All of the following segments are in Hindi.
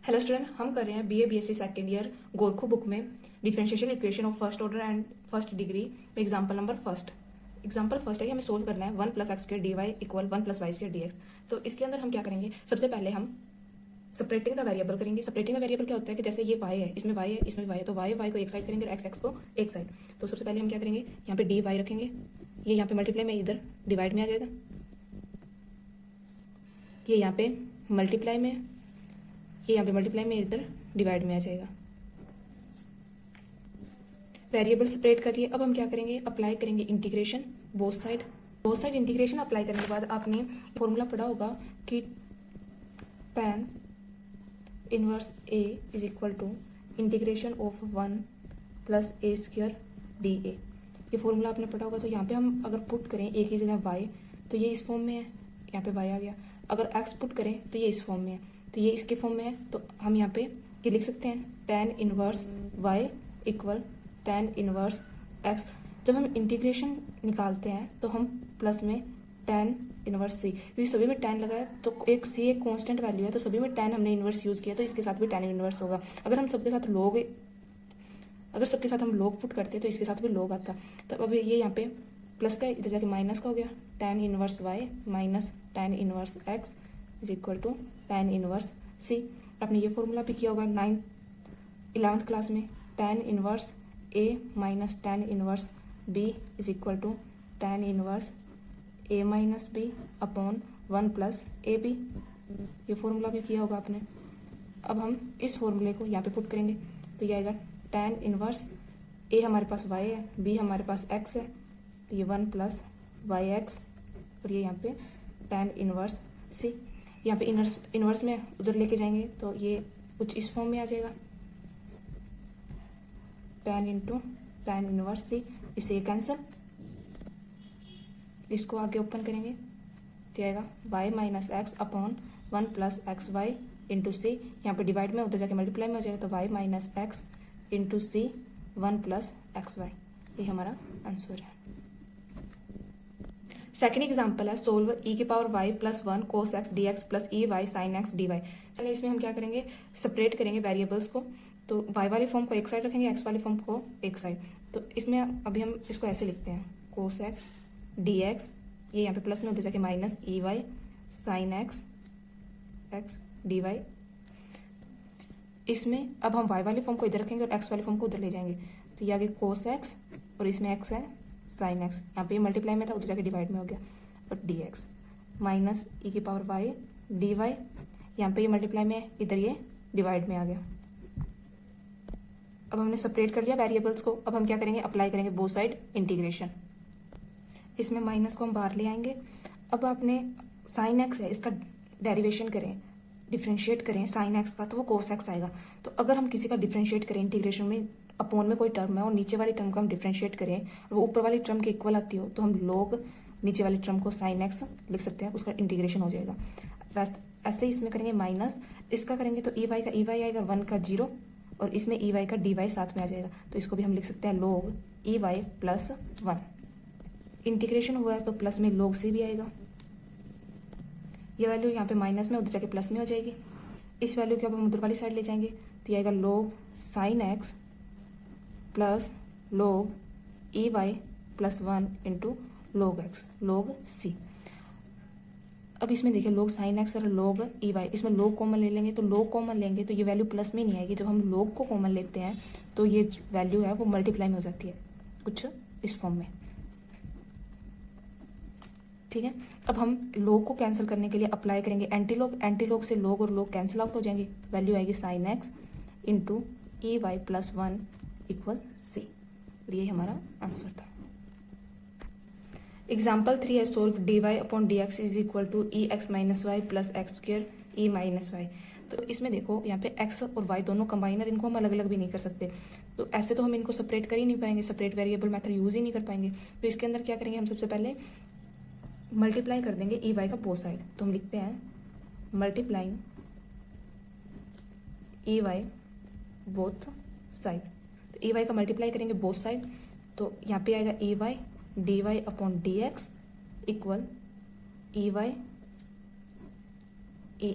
हेलो स्टूडेंट, हम कर रहे हैं बीए बीएससी सेकेंड ईयर गोरखू बुक में differential equation of first order and first degree में example number first. Example first है कि हमें सोल्व करना है 1 + x² dy equal 1 + y² dx। तो इसके अंदर हम क्या करेंगे, सबसे पहले हम सेपरेटिंग द वेरिएबल करेंगे। सेपरेटिंग द वेरिएबल क्या होता है कि जैसे ये y है, इसमें y है, इसमें y है, तो y को एक साइड करेंगे और x को एक साइड। तो सबसे पहले हम क्या करेंगे, यहाँ पे dy रखेंगे, ये यहाँ पे मल्टीप्लाई में इधर डिवाइड में आ जाएगा, ये यहाँ पे मल्टीप्लाई में, ये यहाँ पे मल्टीप्लाई में इधर डिवाइड में आ जाएगा। वेरिएबल सेपरेट करिए। अब हम क्या करेंगे, अप्लाई करेंगे integration both side integration apply करने के बाद आपने फॉर्मूला पढ़ा होगा कि tan inverse a is equal to integration of 1 + a² dA। ये फॉर्मूला आपने पढ़ा होगा। तो यहाँ पे हम अगर पुट करें a की जगह y, तो ये इस फॉर्म में है, यहाँ पे y आ गया। अगर x पुट करें तो ये इस फॉर्म में है, तो ये इसके फॉर्म में है। तो हम यहाँ पे ये लिख सकते हैं tan inverse y equal tan inverse x। जब हम इंटीग्रेशन निकालते हैं तो हम प्लस में tan इनवर्स c, क्योंकि सभी में tan लगा है तो एक c एक कांस्टेंट वैल्यू है, तो सभी में tan हमने इनवर्स यूज़ किया, तो इसके साथ भी tan इनवर्स होगा। अगर सबके साथ हम log पुट करते तो इसके साथ भी log आता। तो अब ये यहाँ पे प्लस का इधर जाके माइनस का हो गया, tan inverse y minus tan inverse x is equal to tan inverse c। आपने ये फॉर्मूला भी किया होगा 11th क्लास में, tan inverse a minus tan inverse b is equal to tan inverse a minus b upon 1 + ab। ये फॉर्मूला भी किया होगा आपने। अब हम इस फॉर्मूले को यहाँ पे पुट करेंगे, तो ये आएगा tan इनवर्स a हमारे पास y है, b हमारे पास x है, तो ये 1 + yx, और ये यहाँ पे tan इनवर्स c। यहाँ पे इनवर्स में उधर लेके जाएंगे तो ये कुछ इस फॉर्म में आ जाएगा, tan into tan inverse c। इससे ये कैंसिल, इसको आगे ओपन करेंगे तो आएगा y minus x upon 1 + xy into c। यहाँ पे डिवाइड में उधर जाके मल्टीप्लाई में हो जाएगा, तो y minus x into c 1 + xy। ये हमारा आंसर है। सेकेंड एग्जाम्पल है solve e⁻y + 1 cos x dx + ey sin x dy। चलिए इसमें हम क्या करेंगे, सेपरेट करेंगे वेरिएबल्स को। तो y वाले फॉर्म को एक साइड रखेंगे, x वाले फॉर्म को एक साइड। तो इसमें अभी हम इसको ऐसे लिखते हैं cos x dx, ये यहाँ पे प्लस में उधर जाके minus ey sin x dy। इसमें अब हम y वाले फॉर्म को इधर रखेंगे और x वाले फॉर्म को उधर ले जाएंगे, तो ये आगे cos x और इसमें x है sin x, यहाँ पे मल्टीप्लाई में था उधर जाके डिवाइड में हो गया, और dx माइनस e⁻y dy, यहाँ पे ये मल्टीप्लाई में इधर ये डिवाइड में आ गया। अब हमने सेपरेट कर लिया वेरिएबल्स को। अब हम क्या करेंगे, अप्लाई करेंगे बोथ साइड इंटीग्रेशन। इसमें माइनस को हम बाहर ले आएंगे। अब आपने sin x है, इसका डेरिवेशन करें, डिफ्रेंशिएट करें sin x का, तो वो cos x आएगा। तो अगर हम किसी का डिफ्रेंशिएट करें इंटीग्रेशन में, अपॉन में कोई टर्म है और नीचे वाली टर्म को हम डिफ्रेंशिएट करें और वो ऊपर वाली टर्म के इक्वल आती हो, तो हम log नीचे वाली टर्म को sin x लिख सकते हैं, उसका इंटीग्रेशन हो जाएगा। वैसे ऐसे ही इसमें करेंगे माइनस, इसका करेंगे तो ey का ey आएगा 1 का 0, और इसमें ey का dy साथ में आ जाएगा, तो इसको भी हम लिख सकते हैं log ey + 1। इंटीग्रेशन हुआ है तो प्लस में log c भी आएगा। ये वैल्यू यहाँ पे माइनस में उधर जाके प्लस में हो जाएगी। इस वैल्यू को अब हम उधर वाली साइड ले जाएंगे, तो ये आएगा log sin x plus log ey + 1 into log x log c। अब इसमें देखिए log sin x और log ey, इसमें log कॉमन ले लेंगे, तो log कॉमन लेंगे तो ये वैल्यू प्लस में नहीं आएगी। जब हम log को कॉमन लेते हैं तो ये वैल्यू है वो मल्टीप्लाई में हो जाती है, कुछ इस फॉर्म में। ठीक है, अब हम log को कैंसिल करने के लिए अप्लाई करेंगे एंटी लॉग से log और log कैंसिल आउट हो जाएंगे, वैल्यू आएगी sin x इंटू ey + 1 इक्वल c। और ये हमारा आंसर था। एग्जाम्पल 3 है solve dy/dx is equal to ex - y + x² e - y। तो इसमें देखो यहाँ पे x और y दोनों कंबाइनर, इनको हम अलग अलग भी नहीं कर सकते। तो ऐसे तो हम इनको सेपरेट कर ही नहीं पाएंगे, सेपरेट वेरिएबल मेथड यूज ही नहीं कर पाएंगे। तो इसके अंदर क्या करेंगे, हम सबसे पहले मल्टीप्लाई कर देंगे ey का बोथ साइड। तो हम लिखते हैं मल्टीप्लाइंग ey बोथ साइड। तो ey का मल्टीप्लाई करेंगे बोथ साइड, तो यहाँ पे आएगा ey dy/dx equal ey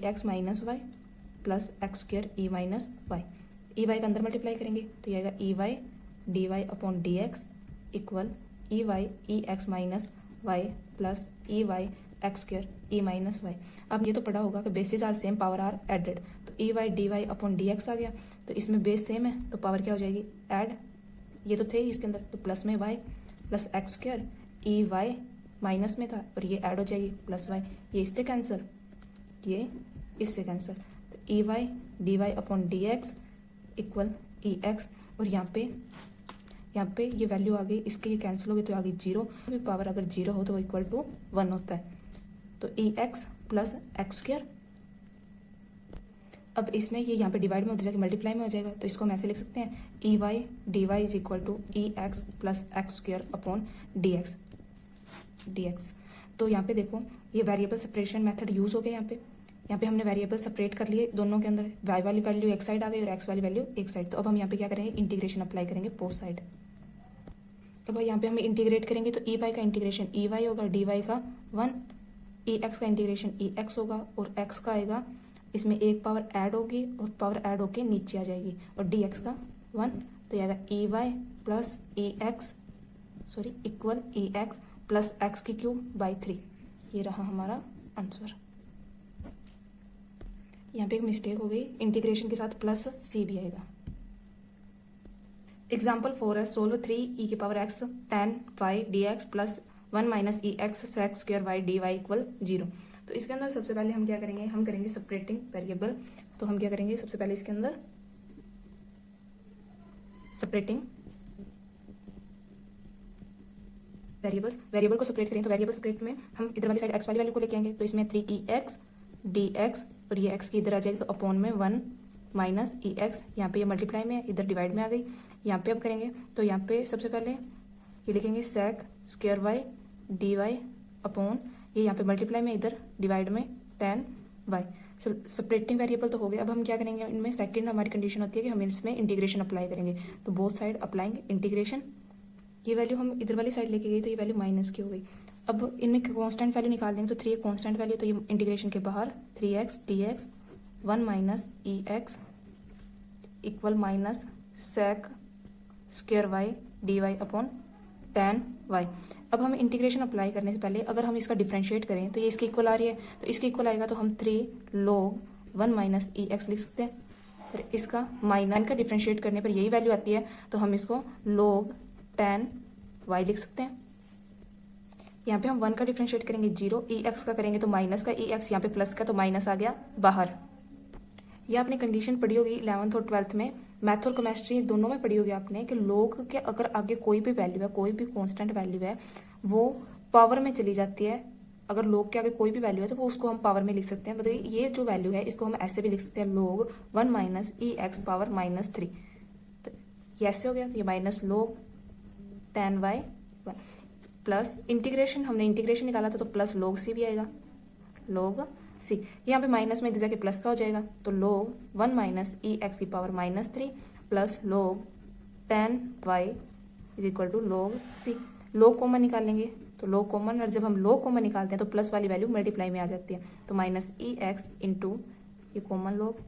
ex - y plus x square e minus y. ई वाई का अंदर मल्टीप्लाई करेंगे तो ये आएगा e y d y upon d x equal e y e x minus y plus e y x square e minus y. अब ये तो पढ़ा होगा कि basis are same power are added, तो e y d y upon d x आ गया, तो इसमें बेस सेम है तो पावर क्या हो जाएगी ऐड, ये तो थे ही इसके अंदर, तो प्लस में y plus x square e y minus में था और ये ऐड हो जाएगी प्लस वाई, ये इससे कैंसिल, ये इससे कैंसिल, तो e y d y upon d x equal e x, और यहाँ पे ये वैल्यू आ गई, इसके ये कैंसिल हो गई तो आ गई जीरो, पावर अगर जीरो हो तो वो इक्वल टू 1 होता है, तो ई एक्स प्लस एक्स स्क्वायर। अब इसमें ये यहाँ पे डिवाइड में हो जाएगा, मल्टीप्लाई में हो जाएगा, तो इसको हम ऐसे लिख सकते हैं e y d y is equal to e x plus x square upon d x. तो यहाँ पे देखो ये वेरिएबल सेपरेशन मेथड यूज हो गया, यहाँ पे हमने वेरिएबल सेपरेट कर लिए दोनों के अंदर, वाई वाली वैल्यू एक साइड आ गई और एक्स वाली वैल्यू एक साइड। तो अब हम यहाँ पे क्या करेंगे इंटीग्रेशन अप्लाई करेंगे बोथ साइड। अब यहाँ पे हम इंटीग्रेट करेंगे तो ई वाई का इंटीग्रेशन ई वाई होगा, डी वाई का 1, ई एक्स का इंटीग्रेशन ई एक्स होगा और एक्स का आएगा, इसमें एक पावर ऐड होगी और पावर ऐड होके नीचे आ जाएगी, और डी एक्स का 1, तो ये आएगा ई वाई प्लस ई x equal e x plus x की क्यूब बाई 3। ये रहा हमारा आंसर। यहाँ पे एक मिस्टेक हो गई, इंटीग्रेशन के साथ प्लस सी भी आएगा। एग्जाम्पल 4 है, सोल्व 3 ई की power x tan y d x plus 1 minus e x sec square y d y equal 0। तो इसके अंदर सबसे पहले हम क्या करेंगे, हम करेंगे सेपरेटिंग वेरिएबल। तो हम क्या करेंगे सबसे पहले इसके अंदर सेपरेटिंग वेरिएबल को सेपरेट करेंगे, तो वेरिएबल सेपरेट में हम इधर वाली साइड एक्स वाली वैल्यू को लेके आएंगे, तो इसमें 3 ई एक्स डी एक्स और ये एक्स की इधर आ जाएगी, तो अपॉन में 1 माइनस ई एक्स, यहाँ पे ये मल्टीप्लाई में इधर डिवाइड में आ गई। यहाँ पे अब करेंगे तो यहाँ पे सबसे पहले ये लिखेंगे sec square y d y upon, ये यहाँ पे मल्टीप्लाई में इधर डिवाइड में tan वाई। सेपरेटिंग वेरिएबल तो हो गया। अब हम क्या करेंगे, इनमें सेकंड हमारी कंडीशन होती है कि हम इसमें इंटीग्रेशन अप्लाई करेंगे, तो बोथ साइड अप्लाइंग इंटीग्रेशन। ये वैल्यू हम इधर वाली साइड लेके गई तो ये वैल्यू माइनस की हो गई। अब इनमें कांस्टेंट वैल्यू निकाल देंगे, तो 3 एक कांस्टेंट वैल्यू, तो ये इंटीग्रेशन के बाहर 3x dx 1 minus e x equal minus sec square y d y upon tan y. अब हम इंटीग्रेशन अप्लाई करने से पहले अगर हम इसका डिफ्रेंशिएट करें तो ये इसके इक्वल आ रही है, तो इसके इक्वल आएगा तो हम 3 log 1 माइनस ई एक्स लिख सकते हैं। फिर इसका माइनस का डिफ्रेंशिएट करने पर यही वैल्यू आती है, तो हम इसको log tan वाई लिख सकते हैं। यहाँ पे हम 1 का डिफ्रेंशिएट करेंगे 0, ई एक्स का करेंगे तो माइनस का ई एक्स, यहाँ पे प्लस का तो माइनस आ गया बाहर। ये आपने कंडीशन पढ़ी होगी 11th और 12th में, मैथ और केमिस्ट्री दोनों में पढ़ी होगी आपने कि लोग के अगर आगे कोई भी वैल्यू है, कोई भी कांस्टेंट वैल्यू है, वो पावर में चली जाती है। अगर लोग के आगे कोई भी वैल्यू है तो वो उसको हम पावर में लिख सकते हैं। मतलब ये जो वैल्यू है इसको हम ऐसे भी लिख सकते हैं, लोग 1 माइनस ई एक्स पावर -3, तो ये ऐसे हो गया। तो ये minus log tan y plus integration, हमने इंटीग्रेशन निकाला था तो प्लस log c भी आएगा, log c। यहाँ पे माइनस में इधर जाके प्लस का हो जाएगा, तो log 1 माइनस ई एक्स की power -3 plus log tan y is equal to log c। log common निकाल लेंगे, तो log कॉमन, और जब हम log कॉमन निकालते हैं तो प्लस वाली वैल्यू मल्टीप्लाई में आ जाती है, तो माइनस ई एक्स इंटू ये common log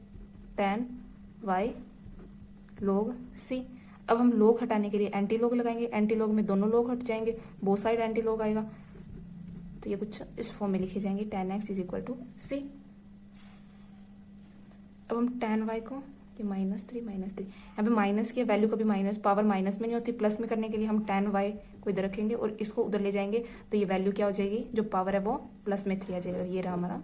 tan y log c। अब हम log हटाने के लिए एंटी log लगाएंगे, एंटी log में दोनों log हट जाएंगे, बोथ साइड एंटी log आएगा, तो ये कुछ इस फॉर्म में लिखे जाएंगे tan x is equal to c। अब हम tan y को ये -3 यहाँ पे माइनस की वैल्यू कभी माइनस, पावर माइनस में नहीं होती, प्लस में करने के लिए हम tan y को इधर रखेंगे और इसको उधर ले जाएंगे, तो ये वैल्यू क्या हो जाएगी, जो पावर है वो प्लस में 3 आ जाएगा। ये रहा हमारा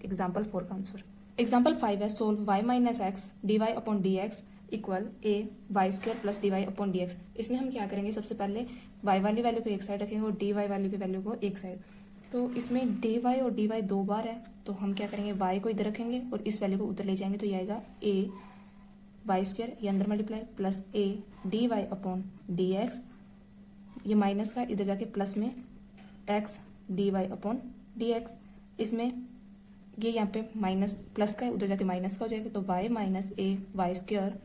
एग्जाम्पल 4 का आंसर। एग्जाम्पल 5 है, solve y minus x d y upon d x equal a y square plus d y upon d x. इसमें हम क्या करेंगे, सबसे पहले y वाली वैल्यू को एक साइड रखेंगे और डी वाई वाली की वैल्यू को एक साइड। तो इसमें डी वाई और डी वाई 2 बार है, तो हम क्या करेंगे, y को इधर रखेंगे और इस वैल्यू को उधर ले जाएंगे, तो ये आएगा ए वाई स्क्वायर, ये अंदर multiply plus a d y upon d x, ये माइनस का इधर जाके प्लस में x d y upon d x. इसमें ये यहाँ पे माइनस प्लस का है, उधर जाके माइनस का हो जाएगा, तो y minus a y square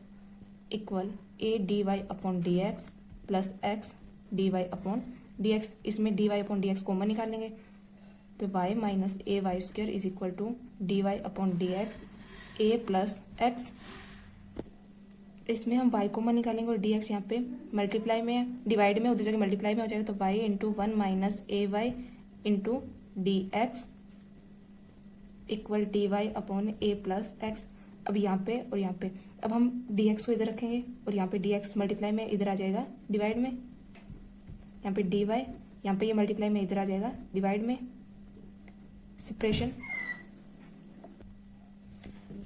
equal a d y upon d x plus x d y upon d x. इसमें d y upon d x common निकाल लेंगे, तो y minus a y square is equal to d y upon d x a plus x, इसमें हम y कॉमन निकालेंगे और dx यहाँ पे मल्टीप्लाई में है, डिवाइड में उधर जगह मल्टीप्लाई में हो जाएगा, तो y into 1 minus a y into d x equal d y upon a plus x. अब यहाँ पे और यहाँ पे अब हम dx को इधर रखेंगे और यहाँ पे dx मल्टीप्लाई में इधर आ जाएगा डिवाइड में, यहाँ पे dy, यहाँ पे ये मल्टीप्लाई में इधर आ जाएगा डिवाइड में, सेपरेशन,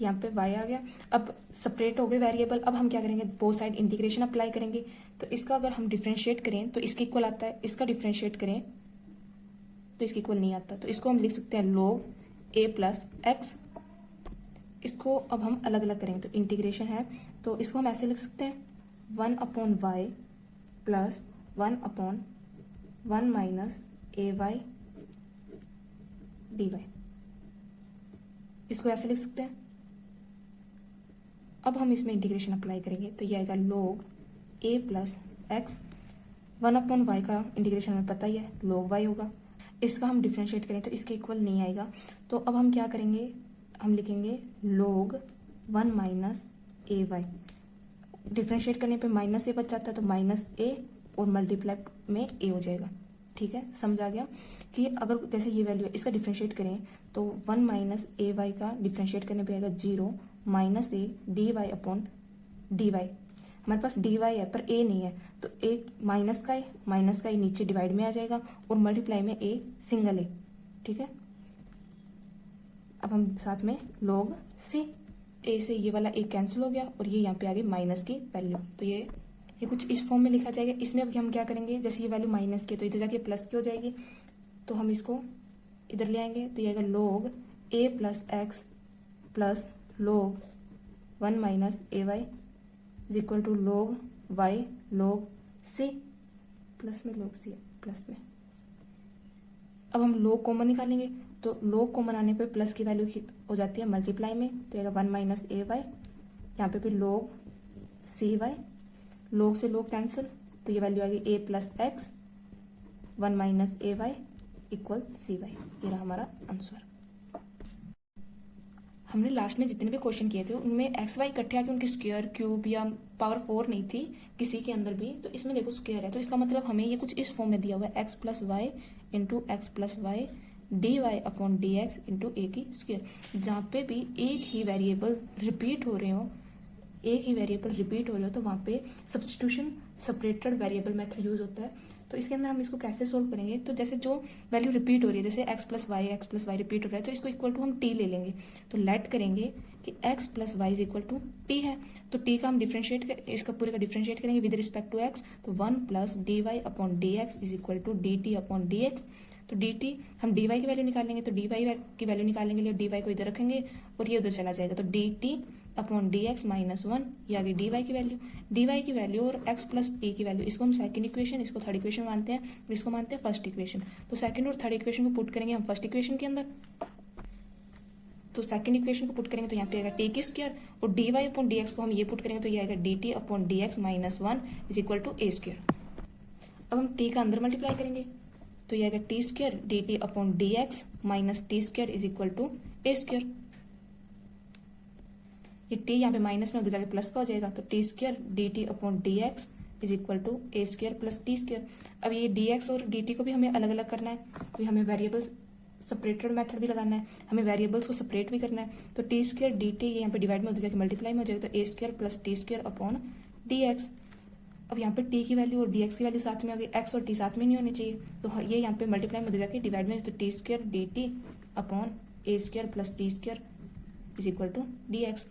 यहाँ पे y आ गया। अब सेपरेट हो गए वेरिएबल, अब हम क्या करेंगे, बोथ साइड इंटीग्रेशन अप्लाई करेंगे। तो इसका अगर हम डिफ्रेंशिएट करें तो इसके इक्वल आता है, इसका डिफ्रेंशिएट करें तो इसके इक्वल नहीं आता, तो इसको हम लिख सकते हैं log a प्लस एक्स। इसको अब हम अलग अलग करेंगे, तो इंटीग्रेशन है तो इसको हम ऐसे लिख सकते हैं 1 upon y plus 1 upon 1 minus a y d y, इसको ऐसे लिख सकते हैं। अब हम इसमें इंटीग्रेशन अप्लाई करेंगे तो ये आएगा log a plus x, 1 upon y का इंटीग्रेशन हमें पता ही है log y होगा। इसका हम डिफ्रेंशिएट करें तो इसके इक्वल नहीं आएगा, तो अब हम क्या करेंगे, हम लिखेंगे log 1 minus a Y, differentiate करने पे माइनस ए बच जाता है तो माइनस ए और मल्टीप्लाई में ए हो जाएगा। ठीक है, समझ आ गया कि अगर जैसे ये वैल्यू है इसका डिफ्रेंशिएट करें तो 1 माइनस ए वाई का डिफ्रेंशिएट करने पे आएगा 0 minus a d y upon d y. हमारे पास डी वाई है पर ए नहीं है, तो ए माइनस का ए नीचे डिवाइड में आ जाएगा और मल्टीप्लाई में ए सिंगल ए। ठीक है, अब हम साथ में log c, ए से ये वाला ए कैंसिल हो गया और ये यहाँ पे आ गई माइनस की वैल्यू, तो ये कुछ इस फॉर्म में लिखा जाएगा। इसमें अब हम क्या करेंगे, जैसे ये वैल्यू माइनस की तो इधर जाके प्लस की हो जाएगी, तो हम इसको इधर ले आएंगे तो ये आएगा log a plus x plus log 1 minus a y is equal to log y log c, plus में log c प्लस में। अब हम log कॉमन निकालेंगे तो log कॉमन आने पे प्लस की वैल्यू हो जाती है मल्टीप्लाई में, तो आएगा 1 माइनस ए वाई, यहाँ पे भी log cy, log से log कैंसिल तो ये वैल्यू आ गई a plus x 1 minus a y equal cy। ये रहा हमारा आंसर। हमने लास्ट में जितने भी क्वेश्चन किए थे उनमें एक्स वाई इकट्ठे आके उनकी स्क्वायर क्यूब या पावर 4 नहीं थी किसी के अंदर भी, तो इसमें देखो स्क्वायर है, तो इसका मतलब हमें ये कुछ इस फॉर्म में दिया हुआ है x plus y into x plus y d y upon d x into a की स्क्वायर। जहाँ पे भी एक ही वेरिएबल रिपीट हो रहे हो, तो वहाँ पे substitution separated variable method use होता है। तो इसके अंदर हम इसको कैसे सोल्व करेंगे, तो जैसे जो वैल्यू रिपीट हो रही है, जैसे एक्स प्लस वाई रिपीट हो रहा है, तो इसको इक्वल टू हम टी ले लेंगे। तो लेट करेंगे कि x plus y is equal to t है, तो टी का हम डिफ्रेंशिएट इसका पूरे का डिफ्रेंशिएट करेंगे विद रिस्पेक्ट टू एक्स, तो 1 plus d y upon d x is equal to d t upon d x. तो डी टी हम डी वाई की वैल्यू निकालेंगे, तो डी वाई की वैल्यू निकालने के लिए डी वाई को इधर रखेंगे और ये उधर चला जाएगा, तो d t upon d x minus 1, ये आ गई डी वाई की वैल्यू और एक्स प्लस टी की वैल्यू। इसको हम सेकंड इक्वेशन, इसको थर्ड इक्वेशन मानते हैं, इसको मानते हैं फर्स्ट इक्वेशन। तो सेकंड और थर्ड इक्वेशन को पुट करेंगे हम फर्स्ट इक्वेशन के अंदर, तो सेकंड इक्वेशन को पुट करेंगे तो यहाँ पे आएगा टी की स्क्वायर और d y upon d x को हम ये पुट करेंगे तो ये आएगा d t upon d x minus 1 is equal to a square. अब हम टी का अंदर मल्टीप्लाई करेंगे तो ये आएगा t square d t upon d x minus t square is equal to a square. ये टी यहाँ पे माइनस में उधर जाके प्लस का हो जाएगा, तो t square d t upon d x is equal to a square plus t square. अब ये डी एक्स और डी टी को भी हमें अलग अलग करना है, तो हमें वेरिएबल्स सेपरेटेड मेथड भी लगाना है, हमें वेरिएबल्स को सेपरेट भी करना है। तो टी स्क्वायर डी टी यहाँ पे डिवाइड में उधर जाके मल्टीप्लाई में हो जाएगा, तो a square plus t square upon d x. अब यहाँ पे टी की वैल्यू और डी एक्स की वैल्यू साथ में होगी, एक्स और टी साथ में नहीं होनी चाहिए, तो ये यहाँ पे मल्टीप्लाई में उधर जाके डिवाइड में, तो t square d t upon a square plus t square is equal to d x.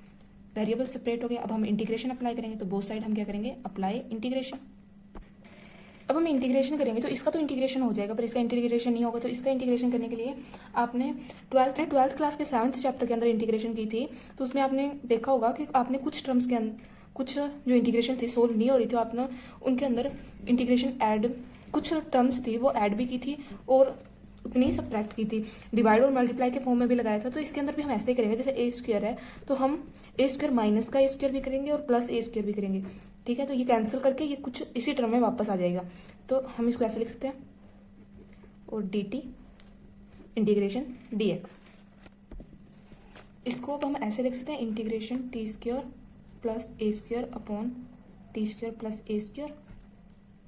Variable separate हो गए, अब हम इंटीग्रेशन अप्लाई करेंगे, तो बोथ साइड हम क्या करेंगे, अप्लाई इंटीग्रेशन। अब हम इंटीग्रेशन करेंगे तो इसका तो इंटीग्रेशन हो जाएगा पर इसका इंटीग्रेशन नहीं होगा, तो इसका इंटीग्रेशन करने के लिए आपने ट्वेल्थ क्लास के 7th चैप्टर के अंदर इंटीग्रेशन की थी, तो उसमें आपने देखा होगा कि आपने कुछ टर्म्स के अंदर कुछ जो इंटीग्रेशन थी सोल्व नहीं हो रही थी, आपने उनके अंदर इंटीग्रेशन ऐड, कुछ टर्म्स थी वो ऐड भी की थी और उतनी ही सब्ट्रैक्ट की थी, डिवाइड और मल्टीप्लाई के फॉर्म में भी लगाया था। तो इसके अंदर भी हम ऐसे ही करेंगे, जैसे ए स्क्वायर है तो हम ए स्क्वायर माइनस का ए स्क्वायर भी करेंगे और प्लस ए स्क्वायर भी करेंगे। ठीक है, तो ये कैंसिल करके ये कुछ इसी टर्म में वापस आ जाएगा, तो हम इसको ऐसे लिख सकते हैं और d t integration d x. इसको अब हम ऐसे लिख सकते हैं integration t square plus a square upon t square plus a square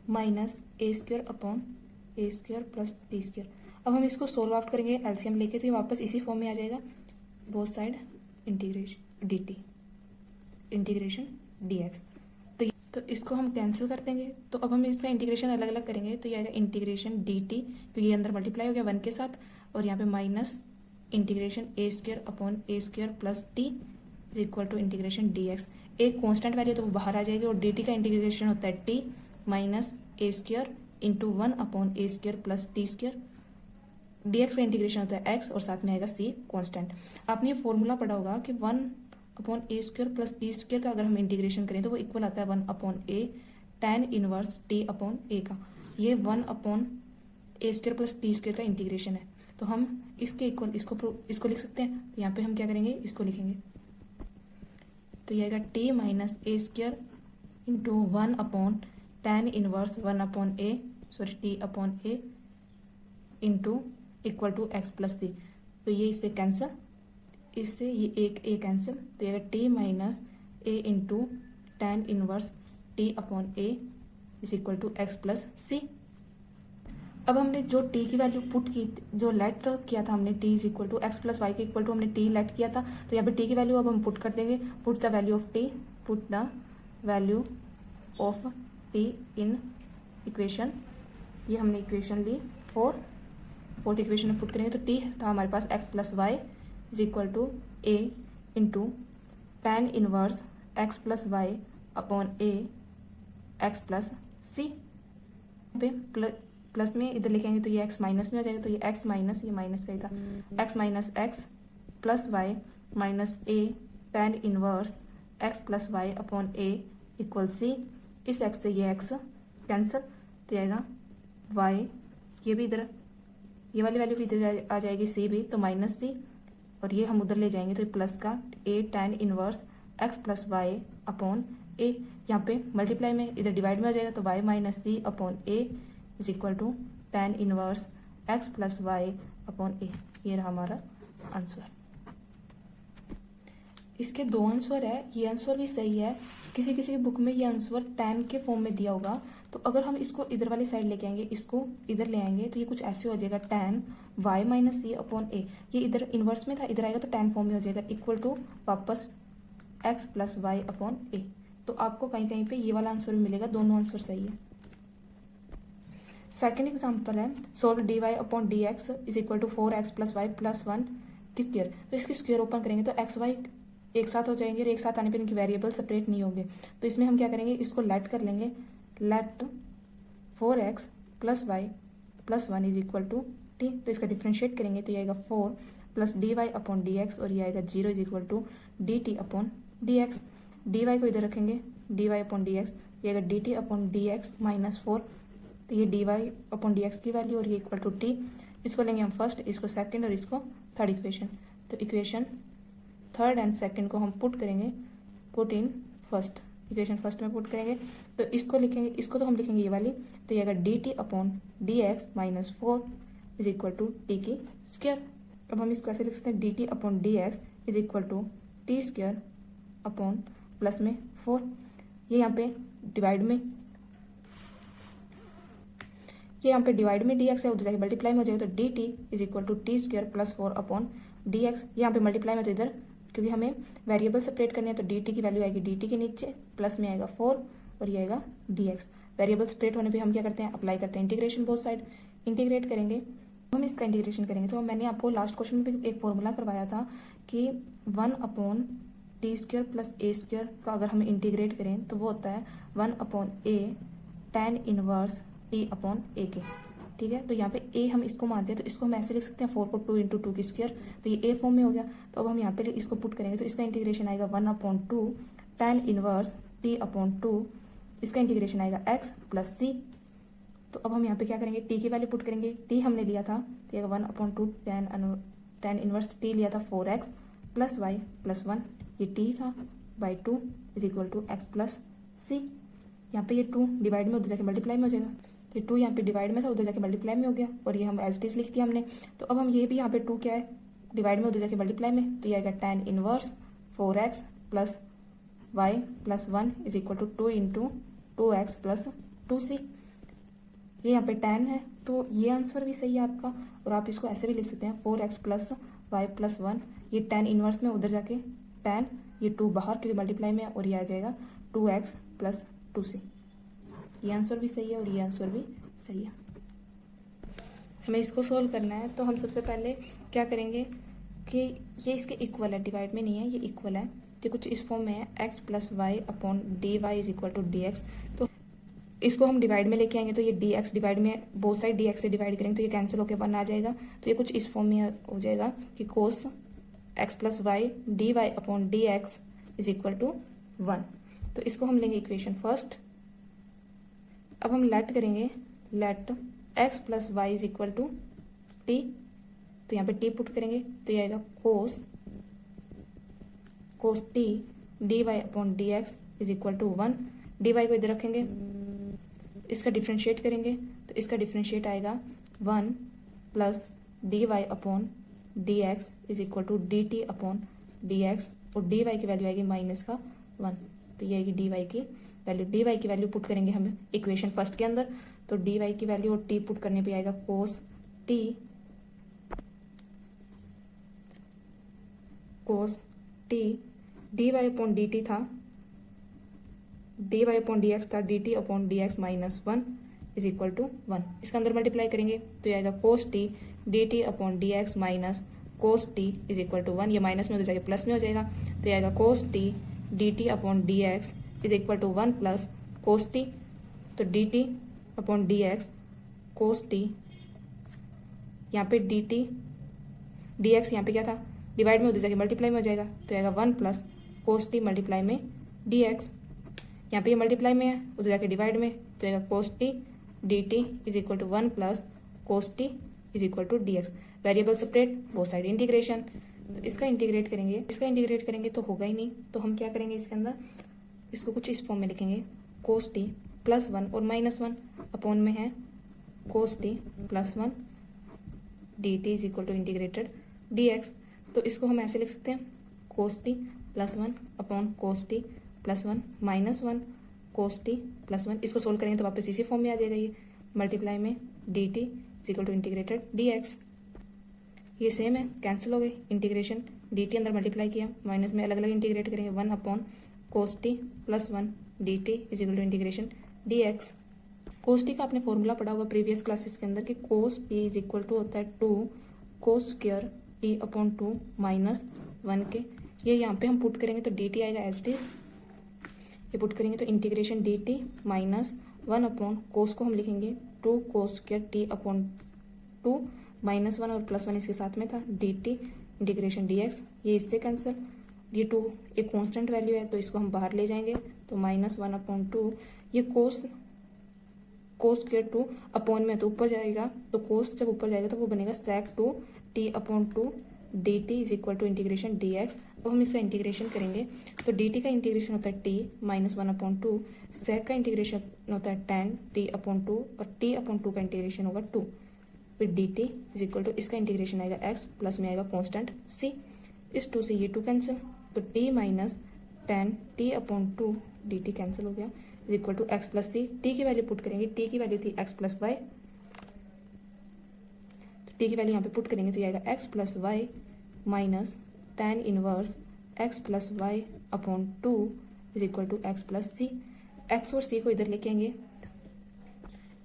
minus a square upon a square plus t square. अब हम इसको सोल्व आउट करेंगे एलसीएम लेके, तो ये वापस इसी फॉर्म में आ जाएगा, both side integration d t integration d x. तो इसको हम कैंसिल कर देंगे। तो अब हम इसका इंटीग्रेशन अलग अलग करेंगे, तो ये आएगा इंटीग्रेशन डी टी, क्योंकि ये अंदर मल्टीप्लाई हो गया 1 के साथ, और यहाँ पे minus integration a square upon a square plus t is equal to integration d x. एक कॉन्स्टेंट वैल्यू तो वो बाहर आ जाएगी, और डी टी का इंटीग्रेशन होता है t minus a square into 1 upon a square plus t square. D x का इंटीग्रेशन होता है एक्स, और साथ में आएगा सी कॉन्स्टेंट। आपने ये फॉर्मूला पढ़ा होगा कि 1 upon a square plus t square का अगर हम इंटीग्रेशन करें तो वो इक्वल आता है 1 अपॉन ए tan इनवर्स टी अपॉन ए का। ये 1 upon a square plus t square का इंटीग्रेशन है, तो हम इसके इक्वल इसको लिख सकते हैं। तो यहाँ पे हम क्या करेंगे, इसको लिखेंगे, तो ये आएगा t minus a square into 1 upon tan inverse 1 upon a sorry t upon a into equal to x plus c. तो ये इससे कैंसिल, इससे ये एक ए कैंसिल, तो ये t minus a into tan inverse t upon a is equal to x plus c. अब हमने जो टी की वैल्यू पुट की, जो लेट किया था हमने t is equal to x plus y के इक्वल टू हमने टी लेट किया था, तो यहाँ पे टी की वैल्यू अब हम पुट कर देंगे। Put the value of t, put the value of t in equation, ये हमने इक्वेशन ली फोर्थ इक्वेशन में पुट करेंगे, तो टी था हमारे पास x plus y is equal to a into tan inverse x plus y upon a x plus c. पे प्लस में इधर लिखेंगे तो ये एक्स माइनस में हो जाएगा, तो ये एक्स माइनस, ये माइनस का ही था, x minus x plus y minus a tan inverse x plus y upon a equal c. इस एक्स से ये एक्स कैंसिल, तो आएगा वाई, ये भी इधर, ये वाली वैल्यू भी इधर आ जाएगी, सी भी, तो माइनस सी, और ये हम उधर ले जाएंगे तो प्लस का a tan inverse x plus y upon a, यहाँ पे मल्टीप्लाई में इधर डिवाइड में हो जाएगा, तो y minus c upon a is equal to tan inverse x plus y upon a. ये रहा हमारा आंसर। इसके 2 आंसर है, ये आंसर भी सही है। किसी किसी बुक में ये आंसर tan के फॉर्म में दिया होगा, तो अगर हम इसको इधर वाली साइड लेके आएंगे, इसको इधर ले आएंगे, तो ये कुछ ऐसे हो जाएगा tan y minus c upon a. ये इधर इनवर्स में था, इधर आएगा तो tan फॉर्म में हो जाएगा, इक्वल टू वापस x प्लस वाई अपॉन ए। तो आपको कहीं कहीं पे ये वाला आंसर भी मिलेगा, दोनों आंसर सही है। सेकेंड एग्जाम्पल है, solve d y upon d x is equal to 4x plus y plus 1 की स्क्वायर। तो इसकी स्क्वायर ओपन करेंगे तो एक्स वाई एक साथ हो जाएंगे, और एक साथ आने पर इनकी वेरिएबल सेपरेट नहीं होंगे। तो इसमें हम क्या करेंगे, इसको लेट कर लेंगे, let 4x plus y plus 1 is equal to t. तो इसका डिफ्रेंशिएट करेंगे तो ये आएगा 4 plus d y upon d x, और ये आएगा 0 is equal to d t upon d x. D y को इधर रखेंगे, d y upon d x, ये आएगा d t upon d x minus 4, तो ये d y upon d x की वैल्यू, और ये इक्वल टू टी। इसको लेंगे हम फर्स्ट, इसको सेकंड, और इसको थर्ड इक्वेशन। तो इक्वेशन थर्ड एंड सेकंड को हम पुट करेंगे, put in first, equation first में पुट करेंगे, तो इसको लिखेंगे, इसको तो हम लिखेंगे ये वाली, तो ये आएगा d t upon d x minus 4 is equal to t की स्क्वायर। अब हम इसको ऐसे लिख सकते हैं, d t upon d x is equal to t square upon plus में 4, ये यहाँ पे डिवाइड में, ये यहाँ पे डिवाइड में डी एक्स है, उधर जाके मल्टीप्लाई में हो जाएगा, तो d t is equal to t square plus 4 upon d x. यहाँ पे मल्टीप्लाई में, तो इधर क्योंकि हमें वेरिएबल सेपरेट करने हैं, तो डी टी की वैल्यू आएगी डी टी के नीचे, प्लस में आएगा 4, और ये आएगा डी एक्स। वेरिएबल सेपरेट होने पे हम क्या करते हैं, अप्लाई करते हैं इंटीग्रेशन, बोथ साइड इंटीग्रेट करेंगे। हम इसका इंटीग्रेशन करेंगे, तो मैंने आपको लास्ट क्वेश्चन में भी एक फॉर्मूला करवाया था कि 1 upon t square plus a square का अगर हम इंटीग्रेट करें तो वो होता है 1 अपॉन ए tan इनवर्स टी अपॉन ए के। ठीक है, तो यहाँ पे ए हम इसको मानते हैं, तो इसको हम ऐसे लिख सकते हैं 4 को 2 इंटू 2 की स्क्वायर, तो ये ए फॉर्म में हो गया। तो अब हम यहाँ पे इसको पुट करेंगे, तो इसका इंटीग्रेशन आएगा 1 upon 2 tan inverse t upon 2, इसका इंटीग्रेशन आएगा x प्लस सी। तो अब हम यहाँ पे क्या करेंगे, टी की वैल्यू पुट करेंगे, टी हमने लिया था, तो ये 1 अपॉन 2 tan इनवर्स टी लिया था 4x प्लस वाई प्लस 1, ये टी था by 2 is equal to x plus c. यहाँ पे ये 2 डिवाइड में उधर जाके मल्टीप्लाई में हो जाएगा, तो ये 2 यहाँ पे डिवाइड में था, उधर जाके मल्टीप्लाई में हो गया, और ये हम एज इट इज लिख दिया हमने। तो अब हम ये भी यहाँ पे 2 क्या है, डिवाइड में उधर जाके मल्टीप्लाई में, तो ये आएगा tan inverse 4x plus y plus 1 is equal to 2 into 2x plus 2c। ये यहाँ पे tan है, तो ये आंसर भी सही है आपका। और आप इसको ऐसे भी लिख सकते हैं 4x प्लस वाई प्लस 1, ये tan इनवर्स में उधर जाके tan, ये 2 बाहर क्योंकि मल्टीप्लाई में, और ये आ जाएगा 2x प्लस 2c। ये आंसर भी सही है और ये आंसर भी सही है। हमें इसको सोल्व करना है, तो हम सबसे पहले क्या करेंगे कि ये इसके इक्वल है, डिवाइड में नहीं है, ये इक्वल है, तो कुछ इस फॉर्म में है x plus y upon d y is equal to d x. तो इसको हम डिवाइड में लेके आएंगे, तो ये डी एक्स डिवाइड में बोथ साइड डी एक्स से डिवाइड करेंगे तो ये कैंसिल होकर 1 आ जाएगा। तो ये कुछ इस फॉर्म में हो जाएगा कि cos x plus y d y upon d x is equal to 1। तो इसको हम लेंगे इक्वेशन फर्स्ट। अब हम लेट करेंगे, let x plus y is equal to t, तो यहाँ पे टी पुट करेंगे तो ये आएगा cos t d y upon d x is equal to 1। D y को इधर रखेंगे, इसका डिफ्रेंशिएट करेंगे तो इसका डिफ्रेंशिएट आएगा 1 plus d y upon d x is equal to d t upon d x, और डी वाई की वैल्यू आएगी माइनस का 1। तो ये आएगी डी वाई की वैल्यू। डी वाई की वैल्यू पुट करेंगे हम इक्वेशन फर्स्ट के अंदर, तो डी वाई की वैल्यू और टी पुट करने पे आएगा cos t d y upon d t था, d y upon d x था, D t upon d x minus 1 is equal to 1। इसका अंदर मल्टीप्लाई करेंगे तो ये आएगा cos t d t upon d x minus cos t is equal to 1। ये माइनस में हो जाएगा प्लस में हो जाएगा, तो ये आएगा cos t d t upon d x is equal to 1 plus cos t, तो d t upon d x cos t, यहाँ पे डी टी डी एक्स यहाँ पे क्या था डिवाइड में उधर जाके मल्टीप्लाई में हो जाएगा, तो आएगा 1 प्लस कोस टी मल्टीप्लाई में डी एक्स। यहाँ पे ये मल्टीप्लाई में है, उधर जाके डिवाइड में, तो आएगा cos t d t is equal to 1 plus cos t is equal to d x. Variable separate, both side integration. तो इसका इंटीग्रेट करेंगे तो होगा ही नहीं, तो हम क्या करेंगे इसके अंदर, इसको कुछ इस फॉर्म में लिखेंगे कोस टी प्लस 1 और माइनस 1 अपॉन में है cos t plus 1 d t is equal to integrated d x. तो इसको हम ऐसे लिख सकते हैं cos t plus 1 upon cos t plus 1 minus 1 cos t plus 1। इसको सोल्व करेंगे तो वापस इसी फॉर्म में आ जाएगा, ये मल्टीप्लाई में d t is equal to integrated d x. ये सेम है, कैंसिल हो गई, इंटीग्रेशन डी टी अंदर मल्टीप्लाई किया, माइनस में अलग अलग इंटीग्रेट करेंगे 1 upon cos t plus 1 d t is equal to integration d x. Cos t का आपने फॉर्मूला पढ़ा होगा प्रीवियस क्लासेस के अंदर कि कोस टी इज इक्वल टू होता है 2 cos square T upon 2 minus 1 के। ये यहाँ पे हम पुट करेंगे तो डी टी आएगा एज इट इज, ये पुट करेंगे तो integration d T minus 1 upon कोस को हम लिखेंगे 2 cos square T upon 2 minus 1 और प्लस 1 इसके साथ में था D t integration d x. ये इससे कैंसिल, ये 2 एक कांस्टेंट वैल्यू है तो इसको हम बाहर ले जाएंगे, तो माइनस 1 अपॉन 2, ये कोस स्क्वायर 2 अपॉन में तो ऊपर जाएगा, तो कोस जब ऊपर जाएगा तो वो बनेगा sec 2 t upon 2 d t is equal to integration d x. अब हम इसका इंटीग्रेशन करेंगे तो डी टी का इंटीग्रेशन होता है टी माइनस 1 अपॉन 2, सेक का इंटीग्रेशन होता है tan टी अपॉन 2 और टी अपॉन 2 का इंटीग्रेशन होगा 2, फिर d t is equal to इसका इंटीग्रेशन आएगा x प्लस में आएगा कॉन्स्टेंट c, इस 2 से ये 2 कैंसिल, तो t minus tan t upon 2 d t cancel हो गया is equal to x plus c. T की वैल्यू पुट करेंगे, टी की वैल्यू थी x प्लस वाई, तो टी की वैल्यू यहाँ पे पुट करेंगे तो ये आएगा x plus y minus tan inverse x plus y upon 2 is equal to x plus c. x और c को इधर लेके आएंगे,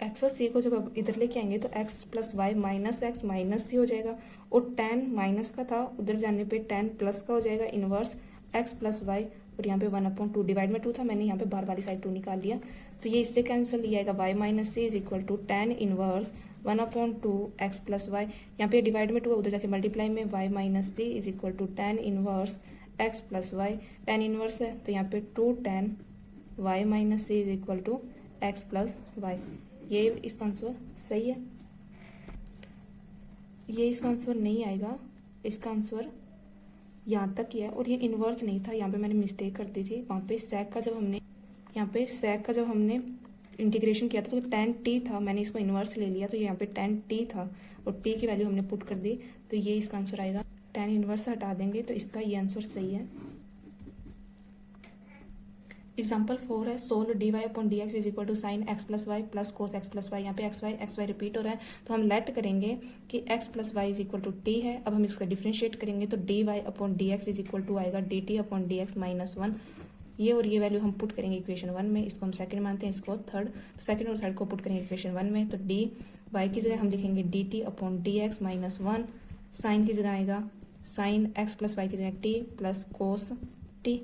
x और c को जब अब इधर लेके आएंगे तो x plus y minus x minus c हो जाएगा, और tan माइनस का था उधर जाने पे tan प्लस का हो जाएगा इनवर्स x प्लस वाई, और यहाँ पे 1 अपॉन 2 डिवाइड में 2 था, मैंने यहाँ पे बाहर वाली साइड 2 निकाल लिया, तो ये इससे कैंसिल, ये आएगा y minus c is equal to tan inverse 1 upon 2 x plus y, यहाँ पे डिवाइड में 2 है उधर जाके मल्टीप्लाई में y minus c is equal to tan inverse x plus y, tan inverse है तो यहाँ पे 2 tan y minus c is equal to x plus y. ये इसका आंसर सही है, ये इसका आंसर नहीं आएगा, इसका आंसर यहाँ तक ही है, और ये इन्वर्स नहीं था, यहाँ पे मैंने मिस्टेक कर दी थी, वहाँ पे सेक का जब हमने इंटीग्रेशन किया था तो tan t था, मैंने इसको इन्वर्स ले लिया तो यहाँ पे tan t था और t की वैल्यू हमने पुट कर दी, तो ये इसका आंसर आएगा tan इनवर्स से हटा देंगे तो इसका ये आंसर सही है। एग्जाम्पल 4 है solve dy upon d x is equal to sine x plus y plus cos x plus y. यहाँ पे एक्स वाई रिपीट हो रहा है तो हम लेट करेंगे कि x plus y is equal to t है। अब हम इसका डिफ्रेंशिएट करेंगे तो dy upon d x is equal to आएगा dt upon d x minus 1। ये और ये वैल्यू हम पुट करेंगे इक्वेशन 1 में, इसको हम सेकंड मानते हैं, इसको थर्ड। तो सेकंड और थर्ड को पुट करेंगे इक्वेशन 1 में, तो dy की जगह हम लिखेंगे dt upon d x minus 1। Sine की जगह आएगा साइन एक्स प्लस वाई की जगह t प्लस कोस t।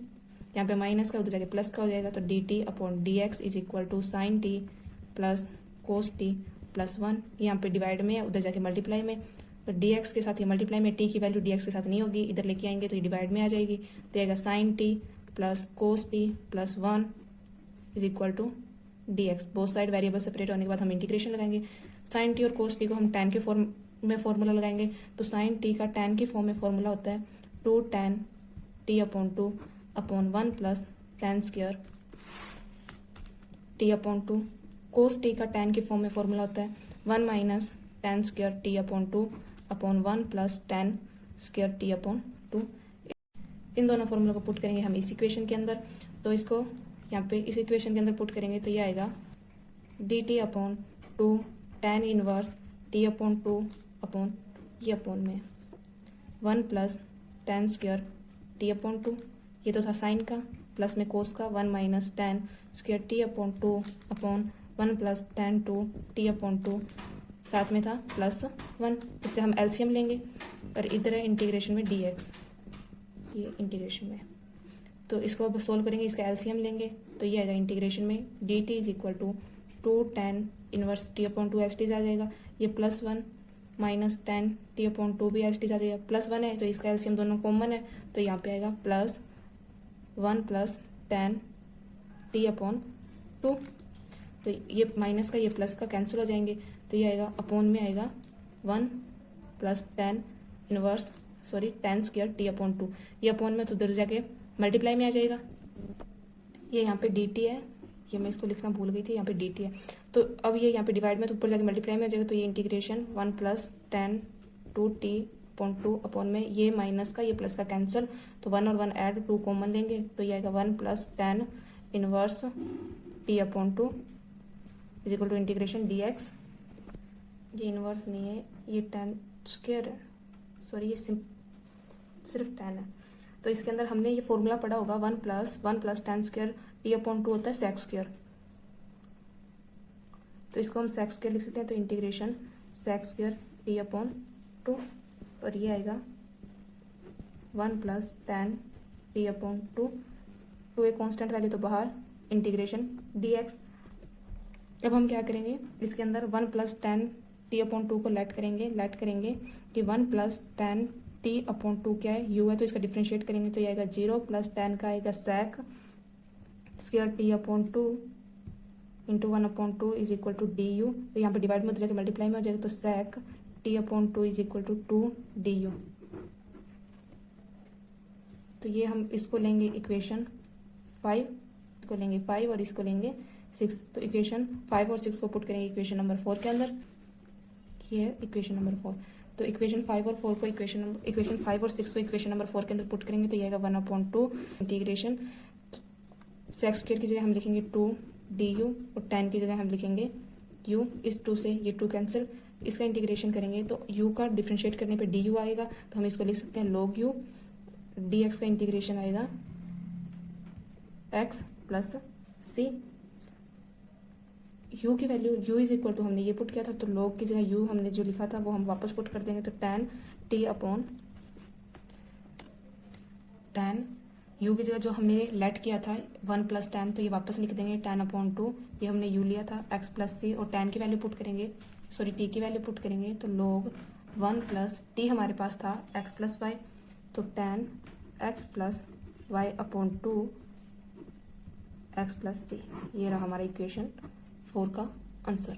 यहाँ पे माइनस का उधर जाके प्लस का हो जाएगा तो dt upon d x is equal to sine t plus cos t plus 1। यहाँ पे डिवाइड में है, उधर जाके मल्टीप्लाई में, तो dx के साथ ये मल्टीप्लाई में, t की वैल्यू dx के साथ नहीं होगी, इधर लेके आएंगे तो ये डिवाइड में आ जाएगी। तो आएगा sine t plus cos t plus 1 is equal to dx। Both side variable separate होने के बाद हम इंटीग्रेशन लगाएंगे। साइन t और कोस t को हम tan के फॉर्म में फॉर्मूला लगाएंगे, तो साइन t का tan के फॉर्म में फॉर्मूला होता है 2 tan t upon 2 upon 1 plus tan square t upon 2। कोस t का tan के फॉर्म में फॉर्मूला होता है 1 minus tan square t upon 2 upon 1 plus tan square t upon 2। इन दोनों फॉर्मूला को पुट करेंगे हम इस इक्वेशन के अंदर, तो इसको यहाँ पे इस इक्वेशन के अंदर पुट करेंगे तो ये आएगा dt upon 2 tan inverse t upon 2 upon ये अपॉन में 1 plus tan square t upon 2। ये तो था साइन का, प्लस में कोस का 1 minus tan square t upon 2 upon 1 plus tan 2 t upon 2, साथ में था प्लस 1। इससे हम एलसीएम लेंगे और इधर है इंटीग्रेशन में dx, ये इंटीग्रेशन में, तो इसको अब सोल्व करेंगे, इसका एलसीएम लेंगे तो ये आएगा इंटीग्रेशन में dt is equal to 2 tan inverse t upon 2 h t आ जाएगा। ये plus 1 minus tan t upon 2 भी एच टी आ जाएगा, प्लस 1 है तो इसका एलसीएम दोनों कॉमन है, तो यहाँ पे आएगा plus 1 plus tan t upon 2। तो ये माइनस का ये प्लस का कैंसिल हो जाएंगे, तो ये आएगा अपॉन में आएगा 1 plus tan inverse tan square t upon 2। ये अपॉन में तो उधर जाके मल्टीप्लाई में आ जाएगा। ये यहाँ पे dt है, ये मैं इसको लिखना भूल गई थी, यहाँ पे dt है, तो अब ये यहाँ पे डिवाइड में तो ऊपर जाके मल्टीप्लाई में आ जाएगा, तो ये integration 1 plus tan 2t upon 2 upon में ये माइनस का ये प्लस का कैंसिल, तो 1 और 1 ऐड 2 कॉमन लेंगे, तो ये आएगा 1 plus tan inverse t upon 2 is equal to integration dx। ये इनवर्स नहीं है, ये tan स्क्वायर है, सॉरी ये सिर्फ tan है। तो इसके अंदर हमने ये फॉर्मूला पढ़ा होगा 1 plus tan square t upon 2 होता है sec स्क्वायर, तो इसको हम sec स्क्वायर लिख सकते हैं, तो integration sec square t upon 2, और ये आएगा 1 प्लस tan t अपॉन 2, तो एक कांस्टेंट वैल्यू तो बाहर, इंटीग्रेशन dx। अब हम क्या करेंगे, इसके अंदर 1 प्लस tan t अपॉन 2 को लेट करेंगे कि 1 प्लस tan t अपॉन 2 क्या है, u है, तो इसका डिफ्रेंशिएट करेंगे तो ये आएगा 0 प्लस tan का आएगा sec square t upon 2 into 1 upon 2 is equal to du। तो यहाँ पे डिवाइड में तो जाके मल्टीप्लाई में हो जाएगा, तो sec t upon 2 is equal to 2 du। तो ये हम इसको लेंगे इक्वेशन 5, इसको लेंगे 5 और इसको लेंगे 6, तो इक्वेशन 5 और 6 को पुट करेंगे इक्वेशन नंबर 4 के अंदर। ये है इक्वेशन नंबर 4, तो इक्वेशन 5 और 4 को इक्वेशन 5 और 6 को इक्वेशन नंबर 4 के अंदर पुट करेंगे तो ये आएगा 1 अपॉन 2 इंटीग्रेशन सेक्स स्क्वायर की जगह हम लिखेंगे 2 du और tan की जगह हम लिखेंगे u। इस 2 से ये 2 कैंसिल, इसका इंटीग्रेशन करेंगे तो u का डिफ्रेंशिएट करने पे du आएगा, तो हम इसको लिख सकते हैं log u। dx का इंटीग्रेशन आएगा x प्लस c। u की value u is equal to हमने ये पुट किया था, तो log की जगह u हमने जो लिखा था वो हम वापस पुट कर देंगे, तो tan t upon tan u की जगह जो हमने लेट किया था 1 प्लस tan, तो ये वापस लिख देंगे tan अपॉन 2, ये हमने u लिया था x प्लस c, और tan की वैल्यू पुट करेंगे, सॉरी t की वैल्यू पुट करेंगे, तो log 1 प्लस t हमारे पास था x प्लस y, तो tan x plus y upon 2 x plus c। ये रहा हमारा इक्वेशन 4 का आंसर।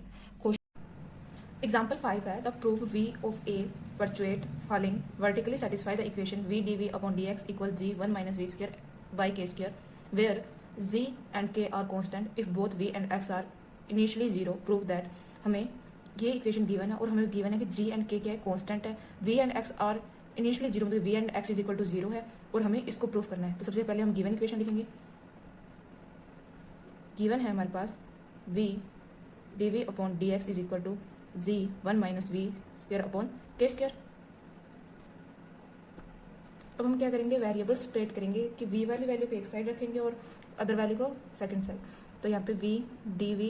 एग्जाम्पल 5 है the prove v of a virtuate falling vertically satisfy the equation v dv upon dx equal g 1 minus v square by k square where g and k are constant if both v and x are initially 0 prove that। हमें ये इक्वेशन गिवन है और हमें गिवन है कि g and k क्या है, कांस्टेंट है, v and x are initially zero मतलब v and x is equal to zero है और हमें इसको प्रूफ करना है। तो सबसे पहले हम गिवन इक्वेशन लिखेंगे। गिवन है हमारे पास v dv upon dx is equal to g 1 minus v square upon k square. अब हम क्या करेंगे, वेरिएबल सेपरेट करेंगे कि v वाली वैल्यू को एक साइड रखेंगे और अदर वैल्यू को सेकंड साइड। तो यहाँ पे v dv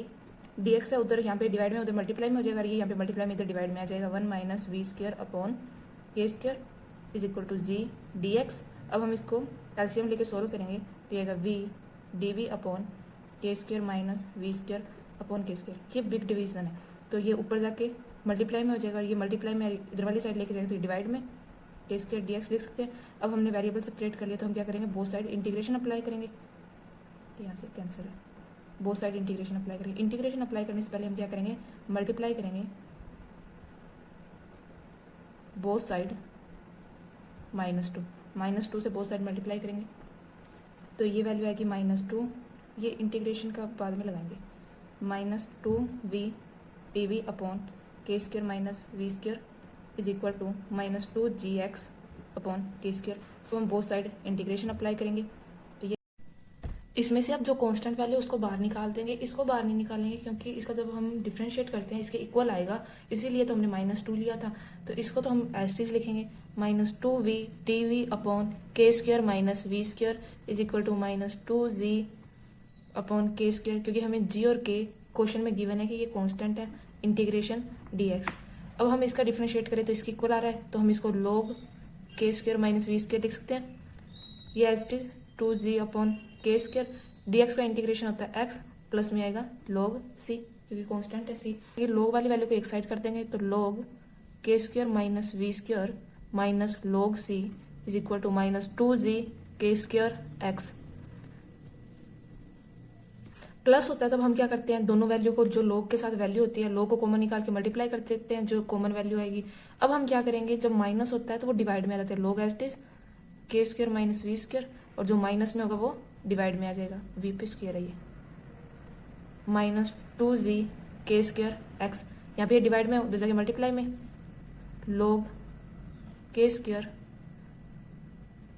dx है, उधर यहाँ पे डिवाइड में उधर मल्टीप्लाई में हो जाएगा, ये यहाँ पे मल्टीप्लाई में इधर डिवाइड में आ जाएगा 1 minus v square upon k square is equal to g dx। अब हम इसको एलसीएम लेके सोल्व करेंगे तो ये आएगा v dv upon k square minus v square upon k square. ये बिग डिवीजन है तो ये ऊपर जाके मल्टीप्लाई में हो जाएगा और ये मल्टीप्लाई में इधर वाली साइड लेके जाएगा तो डिवाइड में के स्क्वायर dx लिख सकते हैं। अब हमने वेरिएबल सेपरेट कर लिया तो हम क्या करेंगे, बोथ साइड इंटीग्रेशन अप्लाई करेंगे। यहाँ से कैंसिल है, बोथ साइड इंटीग्रेशन अप्लाई करेंगे। इंटीग्रेशन अप्लाई करने से पहले हम क्या करेंगे, मल्टीप्लाई करेंगे बोथ साइड -2 से बोथ साइड मल्टीप्लाई करेंगे तो ये वैल्यू आएगी -2। ये इंटीग्रेशन का बाद में लगाएंगे, -2v dv upon k square minus v square is equal to -2gx upon k square. तो हम बोथ साइड इंटीग्रेशन अप्लाई करेंगे तो ये इसमें से अब जो कांस्टेंट वैल्यू उसको बाहर निकाल देंगे। इसको बाहर नहीं निकालेंगे क्योंकि इसका जब हम डिफरेंशिएट करते हैं इसके इक्वल आएगा, इसीलिए तो हमने -2 लिया था। तो इसको तो हम एज इट इज लिखेंगे -2v dv upon k square minus v square is equal to -2g upon k square, क्योंकि हमें g और k क्वेश्चन में गिवन है कि ये कांस्टेंट है, इंटीग्रेशन dx। अब हम इसका डिफरेंशिएट करें तो इसकी इक्वल आ रहा है तो हम इसको log k square minus v square लिख सकते हैं। ये as it is 2g upon k square, dx का इंटीग्रेशन होता है x प्लस में आएगा log c क्योंकि कांस्टेंट है c। ये log वाली वैल्यू को एक साइड कर देंगे तो log k square minus v square minus log c is equal to -2g k square x। Plus होता है जब हम क्या करते हैं, दोनों वैल्यू को जो log के साथ वैल्यू होती है log को कॉमन निकाल के मल्टीप्लाई कर देते हैं, जो कॉमन वैल्यू आएगी। अब हम क्या करेंगे, जब माइनस होता है तो वो डिवाइड में आ जाता है, log एज इट इज के स्क्वायर माइनस वी स्क्वायर, और जो माइनस में होगा वो डिवाइड में आ जाएगा, वी पे स्क्वायर है ये -2g के स्क्वायर x। यहाँ पे डिवाइड में उधर जाके मल्टीप्लाई में log के स्क्वायर।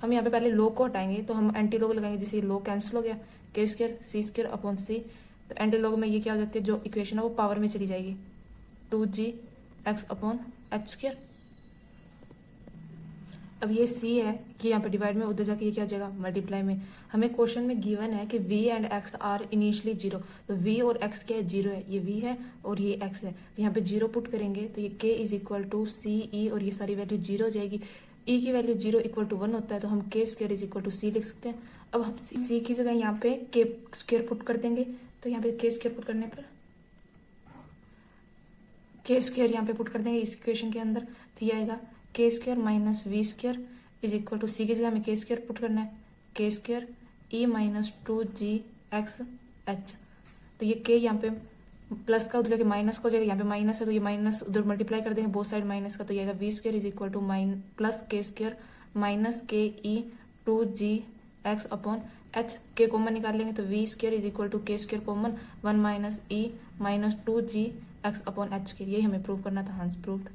हम यहाँ पे पहले log को हटाएंगे तो हम एंटी log लगाएंगे, जिससे log कैंसिल हो गया, के स्क्वायर सी स्क्वायर अपॉन सी। तो एंटी लॉग में ये क्या हो जाती है, जो इक्वेशन है वो पावर में चली जाएगी, 2gx अपॉन एच स्क्वायर। अब ये c है कि यहाँ पे डिवाइड में, उधर जाके ये क्या हो जाएगा मल्टीप्लाई में। हमें क्वेश्चन में गिवन है कि v and x are initially 0, तो v और x क्या है, 0 है, ये v है और ये x है। तो यहाँ पे 0 पुट करेंगे तो ये k इज इक्वल टू सी ई और ये सारी वैल्यू 0 हो जाएगी। e की वैल्यू 0 इक्वल टू 1 होता है तो हम के स्क्वायर इज इक्वल टू सी लिख सकते हैं। अब हम c की जगह यहाँ पे के स्क्वायर पुट कर देंगे तो यहाँ पे के स्क्वायर पुट करने पर के स्क्वायर यहाँ पे पुट कर देंगे इस इक्वेशन के अंदर, तो ये आएगा के square minus v square is equal to c की जगह हमें के स्क्वायर पुट करना है, के square e minus 2gx h। तो ये के यहाँ पे प्लस का उधर जाके माइनस का हो जाएगा, यहाँ पे माइनस है तो ये माइनस उधर मल्टीप्लाई कर देंगे बोथ साइड माइनस का, तो ये आएगा v square is equal to plus k square minus k e 2gx upon h। K common निकाल लेंगे तो v square is equal to k square common 1 minus e minus 2gx upon h के। यही हमें प्रूव करना था, हंस प्रूव्ड।